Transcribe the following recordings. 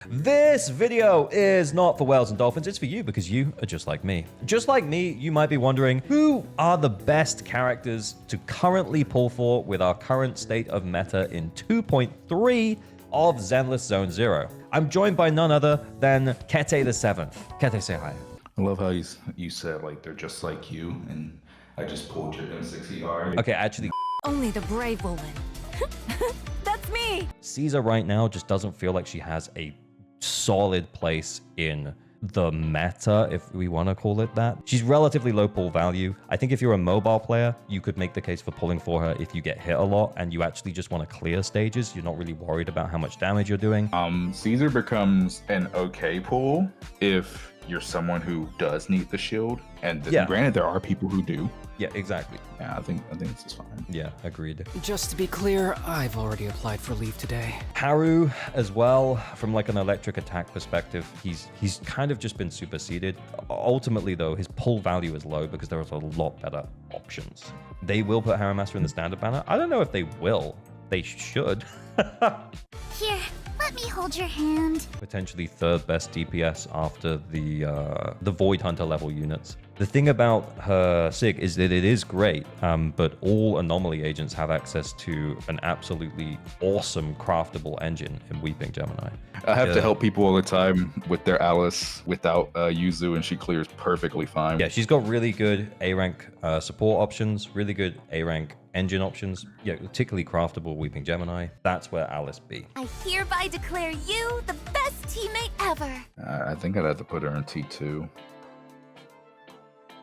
This video is not for whales and dolphins, it's for you because you are just like me. Just like me, you might be wondering, who are the best characters to currently pull for with our current state of meta in 2.3 of Zenless Zone 0? I'm joined by none other than Kettei the 7th. Kettei, say hi. I love how you said like they're just like you, and I just pulled your M60R. Okay, actually, only the brave will win. That's me! Caesar right now just doesn't feel like she has a solid place in the meta, if we want to call it that. She's relatively low pull value. I think if you're a mobile player, you could make the case for pulling for her if you get hit a lot and you actually just want to clear stages. You're not really worried about how much damage you're doing. Caesar becomes an okay pull if you're someone who does need the shield, and granted there are people who do. Yeah, exactly. Yeah, I think this is fine. Yeah, agreed. Just to be clear, I've already applied for leave today. Haru as well, from like an electric attack perspective, he's kind of just been superseded. Ultimately though, his pull value is low because there are a lot better options. They will put Harumasa in the standard banner. I don't know if they will. They should. Here, let me hold your hand. Potentially third best DPS after the Void Hunter level units. The thing about her SIG is that it is great, but all anomaly agents have access to an absolutely awesome craftable engine in Weeping Gemini. I have to help people all the time with their Alice without Yuzu, and she clears perfectly fine. Yeah, she's got really good A rank support options, really good A rank engine options. Yeah, particularly craftable Weeping Gemini. That's where Alice be. I hereby declare you the best teammate ever. I think I'd have to put her in T2.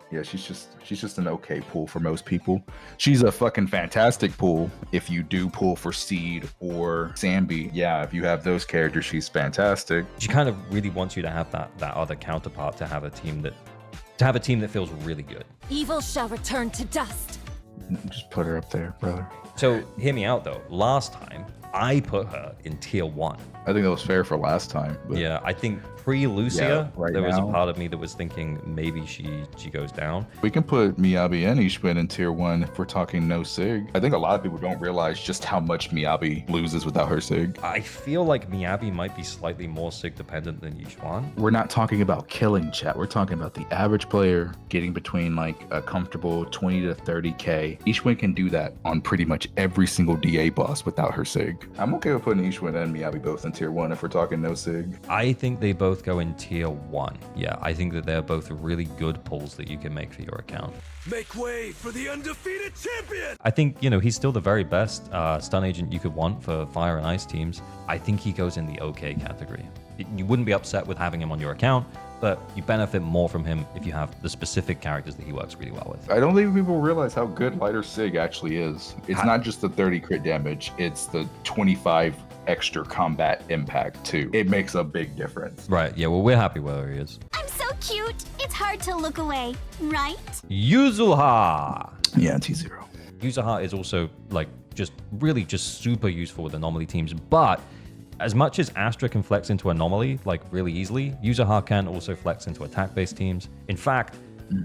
Yeah, she's just an okay pull for most people. She's a fucking fantastic pull if you do pull for Seed or Sanby. Yeah, if you have those characters, she's fantastic. She kind of really wants you to have that other counterpart, to have a team that feels really good. Evil shall return to dust. Just put her up there, brother. So hear me out though. Last time I put her in tier 1. I think that was fair for last time. But yeah, I think pre-Lucia, right there was a now, part of me that was thinking maybe she goes down. We can put Miyabi and Yixuan in tier 1 if we're talking no SIG. I think a lot of people don't realize just how much Miyabi loses without her SIG. I feel like Miyabi might be slightly more SIG dependent than Yixuan. We're not talking about killing, chat. We're talking about the average player getting between like a comfortable 20 to 30k. Yixuan can do that on pretty much every single DA boss without her SIG. I'm okay with putting Yixuan and Miyabi both in tier 1 if we're talking no SIG. I think they both go in tier 1. Yeah, I think that they're both really good pulls that you can make for your account. Make way for the undefeated champion! I think, he's still the very best stun agent you could want for fire and ice teams. I think he goes in the okay category. You wouldn't be upset with having him on your account, but you benefit more from him if you have the specific characters that he works really well with. I don't think people realize how good lighter SIG actually is. It's not just the 30 crit damage, it's the 25 extra combat impact too. It makes a big difference. Right, yeah, well, we're happy where he is. I'm so cute. It's hard to look away, right? Yuzuha! Yeah, T0. Yuzuha is also just super useful with anomaly teams, but as much as Astra can flex into anomaly really easily, Yuzuha can also flex into attack-based teams. In fact,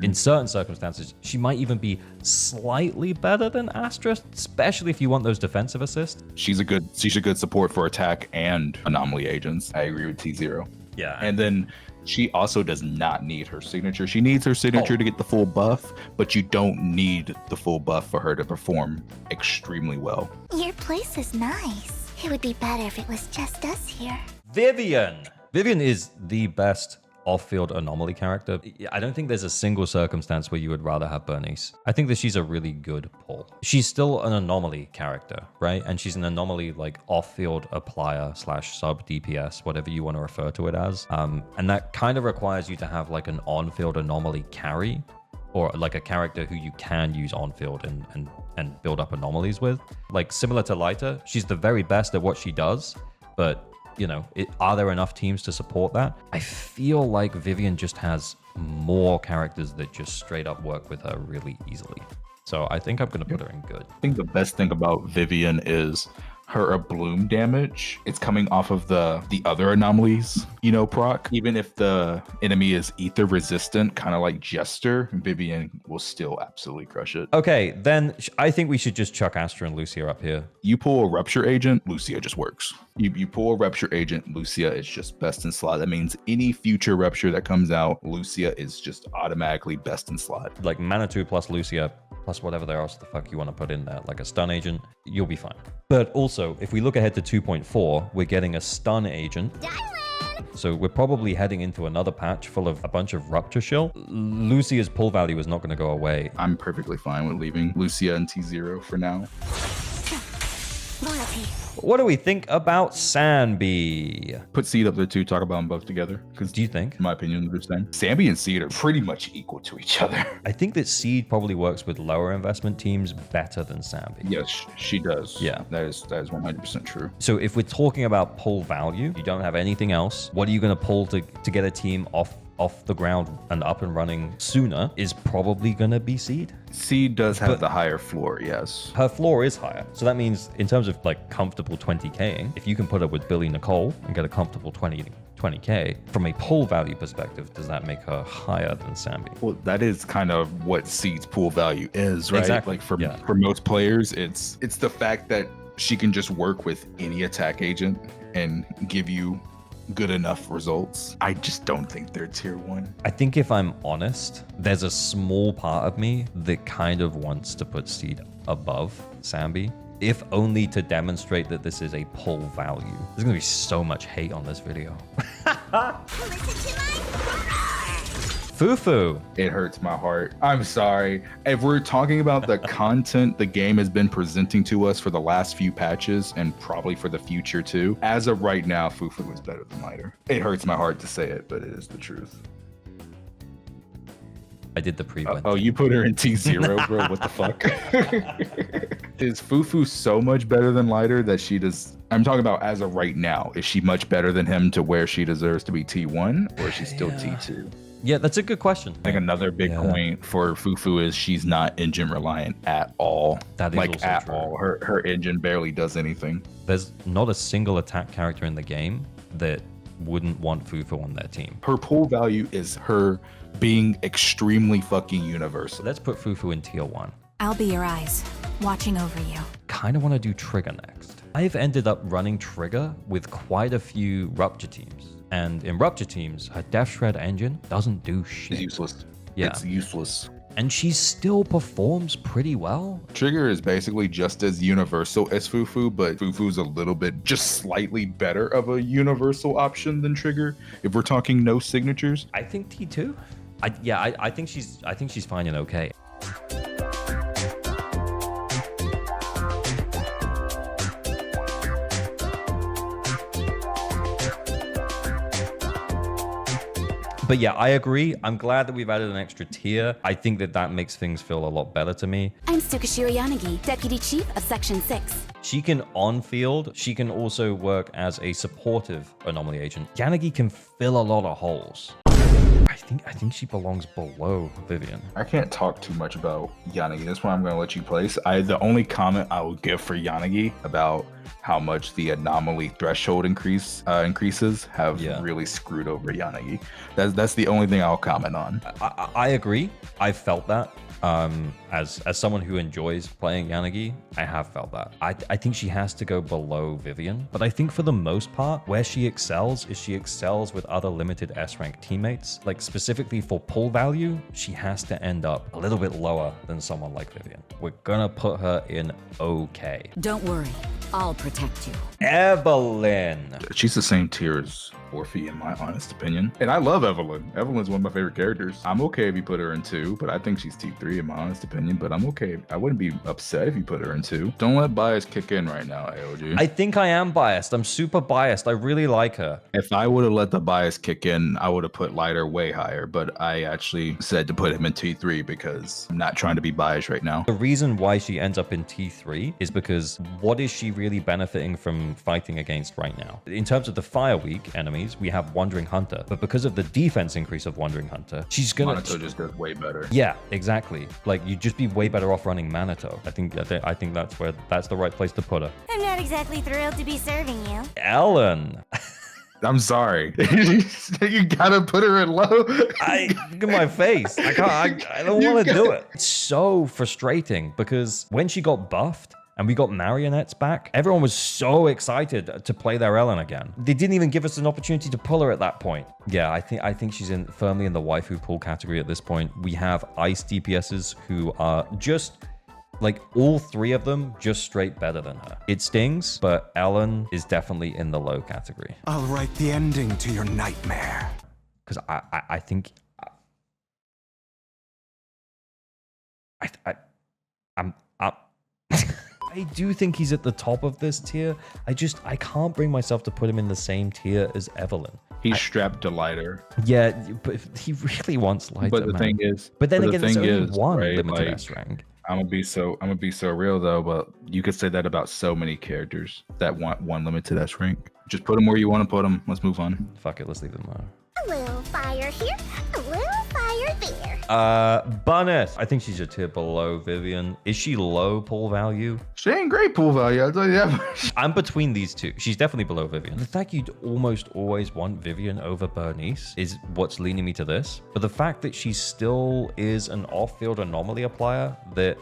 in certain circumstances, she might even be slightly better than Astra, especially if you want those defensive assists. She's a good support for attack and anomaly agents. I agree with T0. Yeah. And then she also does not need her signature. She needs her signature to get the full buff, but you don't need the full buff for her to perform extremely well. Your place is nice. It would be better if it was just us here. Vivian! Vivian is the best off-field anomaly character. I don't think there's a single circumstance where you would rather have Burnice. I think that she's a really good pull. She's still an anomaly character, right? And she's an anomaly off-field applier / sub DPS, whatever you want to refer to it as. And that kind of requires you to have an on-field anomaly carry, or a character who you can use on-field and build up anomalies with. Similar to Lighter, she's the very best at what she does, but are there enough teams to support that? I feel like Vivian just has more characters that just straight up work with her really easily. So I think I'm going to put her in good. I think the best thing about Vivian is her a bloom damage, it's coming off of the other anomalies, you know, proc. Even if the enemy is ether resistant, kind of like Jester, Vivian will still absolutely crush it. Okay, then I think we should just chuck Astra and Lucia up here. You pull a Rupture Agent, Lucia just works. You pull a Rupture Agent, Lucia is just best in slot. That means any future Rupture that comes out, Lucia is just automatically best in slot. Like Manitou plus Lucia plus whatever else the fuck you want to put in there, like a stun agent, you'll be fine. But also, if we look ahead to 2.4, we're getting a stun agent. So we're probably heading into another patch full of a bunch of Rupture Shill. Lucia's pull value is not going to go away. I'm perfectly fine with leaving Lucia in T0 for now. Loyalty. What do we think about Sanby? Put Seed up there too, talk about them both together. Because Do you think? in my opinion, they're the same. Sanby and Seed are pretty much equal to each other. I think that Seed probably works with lower investment teams better than Sanby. Yes, she does. Yeah. That is 100% true. So if we're talking about pull value, you don't have anything else. What are you going to pull to get a team off the ground and up and running sooner is probably going to be Seed. Seed does have But- the higher floor, yes. Her floor is higher. So that means in terms of like comfortable 20King, if you can put her with Billy Nicole and get a comfortable 20K, from a pull value perspective, does that make her higher than Sanby? Well, that is kind of what Seed's pool value is, right? Exactly, Like for yeah. most players, it's the fact that she can just work with any attack agent and give you good enough results. I just don't think they're tier 1. I think if I'm honest, there's a small part of me that kind of wants to put Seed above Sanby, if only to demonstrate that this is a pull value. There's gonna be so much hate on this video. Fufu. It hurts my heart. I'm sorry. If we're talking about the content the game has been presenting to us for the last few patches and probably for the future too, as of right now, Fufu is better than Lighter. It hurts my heart to say it, but it is the truth. I did the pre-win. Oh, you put her in T0, bro. What the fuck? Is Fufu so much better than Lighter that she does? I'm talking about as of right now. Is she much better than him to where she deserves to be T1, or is she still T2? Yeah, that's a good question. I think another big point for Fufu is she's not engine reliant at all. That is like also at true. all. Her engine barely does anything. There's not a single attack character in the game that wouldn't want Fufu on their team. Her pull value is her being extremely fucking universal. Let's put Fufu in tier 1. I'll be your eyes, watching over you. Kind of want to do Trigger next. I've ended up running Trigger with quite a few Rupture teams. And in Rupture teams, her Death Shred engine doesn't do shit. It's useless. Yeah. It's useless. And she still performs pretty well. Trigger is basically just as universal as Fufu, but Fufu's a little bit just slightly better of a universal option than Trigger. If we're talking no signatures, I think T2. I think she's fine and okay. But yeah, I agree. I'm glad that we've added an extra tier. I think that makes things feel a lot better to me. I'm Tsukishiro Yanagi, Deputy Chief of Section 6. She can on-field. She can also work as a supportive anomaly agent. Yanagi can fill a lot of holes. I think she belongs below Vivian. I can't talk too much about Yanagi. That's why I'm going to let you place. The only comment I will give for Yanagi about how much the anomaly threshold increases have really screwed over Yanagi. That's the only thing I'll comment on. I agree. I felt that. As someone who enjoys playing Yanagi, I have felt that. I think she has to go below Vivian, but I think for the most part, where she excels is she excels with other limited S-rank teammates. Like specifically for pull value, she has to end up a little bit lower than someone like Vivian. We're gonna put her in okay. Don't worry, I'll protect you. Evelyn. She's the same tier as Orphie, in my honest opinion. And I love Evelyn. Evelyn's one of my favorite characters. I'm okay if you put her in 2, but I think she's T3 in my honest opinion. But I'm okay. I wouldn't be upset if you put her in 2. Don't let bias kick in right now, AOG. I think I am biased. I'm super biased. I really like her. If I would have let the bias kick in, I would have put Lighter way higher. But I actually said to put him in T3 because I'm not trying to be biased right now. The reason why she ends up in T3 is because what is she really benefiting from fighting against right now? In terms of the Fire Week enemies, enemies, we have Wandering Hunter. But because of the defense increase of Wandering Hunter, she's gonna... Minato just does way better. Yeah, exactly. Like, you'd just be way better off running Minato. I think that's the right place to put her. I'm not exactly thrilled to be serving you. Ellen. I'm sorry. You gotta put her in low. Look at my face. I don't want to do it. It's so frustrating because when she got buffed and we got marionettes back, everyone was so excited to play their Ellen again. They didn't even give us an opportunity to pull her at that point. Yeah, I think she's firmly in the waifu pool category at this point. We have ice DPSs who are just like all three of them just straight better than her. It stings, but Ellen is definitely in the low category. I'll write the ending to your nightmare. Because I think I do think he's at the top of this tier. I can't bring myself to put him in the same tier as Evelyn. He's strapped to lighter. Yeah, but he really wants lighter. But the thing is, but then again, there's only is, one right, limited like, S rank. I'm gonna be so real though, but you could say that about so many characters that want one limited S rank. Just put them where you want to put them. Let's move on. Fuck it, let's leave them alone. A little fire here, a little fire there. Burnice. I think she's a tier below Vivian. Is she low pull value? She ain't great pool value, I'll tell you that much. I'm between these two. She's definitely below Vivian. The fact you'd almost always want Vivian over Burnice is what's leaning me to this. But the fact that she still is an off-field anomaly applier that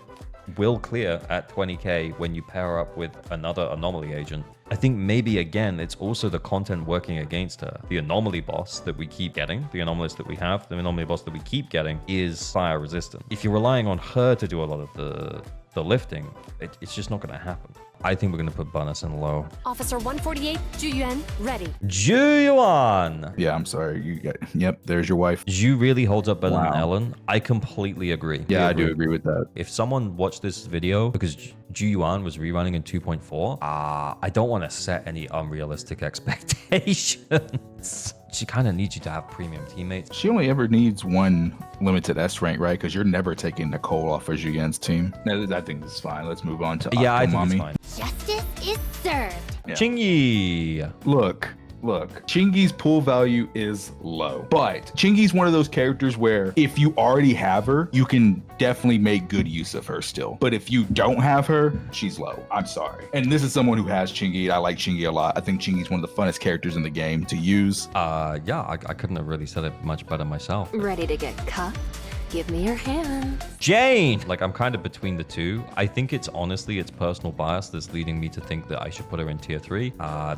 will clear at 20k when you pair her up with another anomaly agent. I think maybe again, it's also the content working against her. The anomaly boss that we keep getting, the anomalist that we have, the anomaly boss that we keep getting is fire resistant. If you're relying on her to do a lot of the lifting, it's just not going to happen. I think we're going to put Burnice in low. Officer 148, Zhu Yuan, ready. Zhu Yuan! Yeah, I'm sorry. Yep, there's your wife. Zhu really holds up better than Wow. Ellen. I completely agree. Yeah, I do agree with that. If someone watched this video because Zhu Yuan was rerunning in 2.4, I don't want to set any unrealistic expectations. She kind of needs you to have premium teammates. She only ever needs one limited S rank, right? Because you're never taking Nicole off of Zhu Yuan's team. No, I think this is fine. Let's move on to Yeah, I think Mommy. it's fine. Justice is served. Yeah. Qingyi. Look, Qingyi's pool value is low, but Qingyi's one of those characters where if you already have her, you can definitely make good use of her still. But if you don't have her, she's low. I'm sorry. And this is someone who has Qingyi. I like Qingyi a lot. I think Qingyi's one of the funnest characters in the game to use. Yeah, I couldn't have really said it much better myself. Ready to get cuffed? Give me your hand. Jane! Like, I'm kind of between the two. I think it's personal bias that's leading me to think that I should put her in tier 3.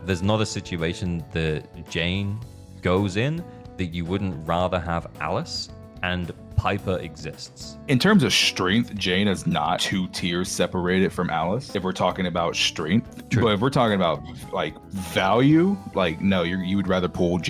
There's not a situation that Jane goes in that you wouldn't rather have Alice, and Piper exists. In terms of strength, Jane is not 2 tiers separated from Alice, if we're talking about strength. True. But if we're talking about like value, like no, you would rather pull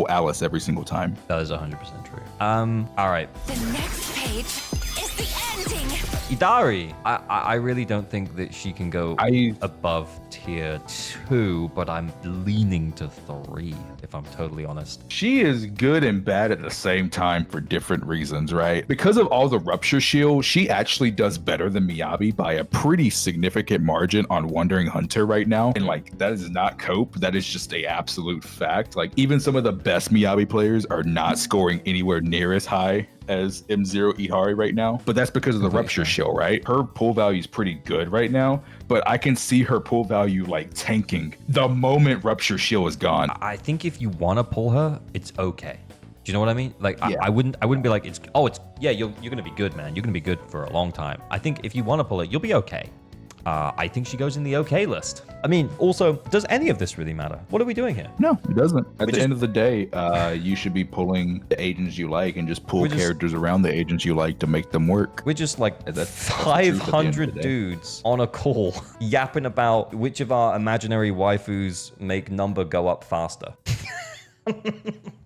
Alice every single time. That is 100% true. All right. The next page is the ending. Yidhari. I really don't think that she can go above tier 2, but I'm leaning to 3, if I'm totally honest. She is good and bad at the same time for different reasons, right? Because of all the rupture shield, she actually does better than Miyabi by a pretty significant margin on Wandering Hunter right now. And like, that is not cope. That is just a absolute fact. Like, even some of the best Miyabi players are not scoring anywhere near as high as M0 Yidhari right now, but that's because of the rupture shield, right? Her pull value is pretty good right now, but I can see her pull value like tanking the moment rupture shield is gone. I think if you want to pull her, it's okay. Do you know what I mean? Like, Yeah. I wouldn't be like, you're gonna be good, man. You're gonna be good for a long time. I think if you want to pull it, you'll be okay. I think she goes in the okay list. I mean, also, does any of this really matter? What are we doing here? No, it doesn't. At the end of the day, you should be pulling the agents you like and just pull characters around the agents you like to make them work. We're just like That's the truth at the end of the 500 day. dudes on a call yapping about which of our imaginary waifus make number go up faster.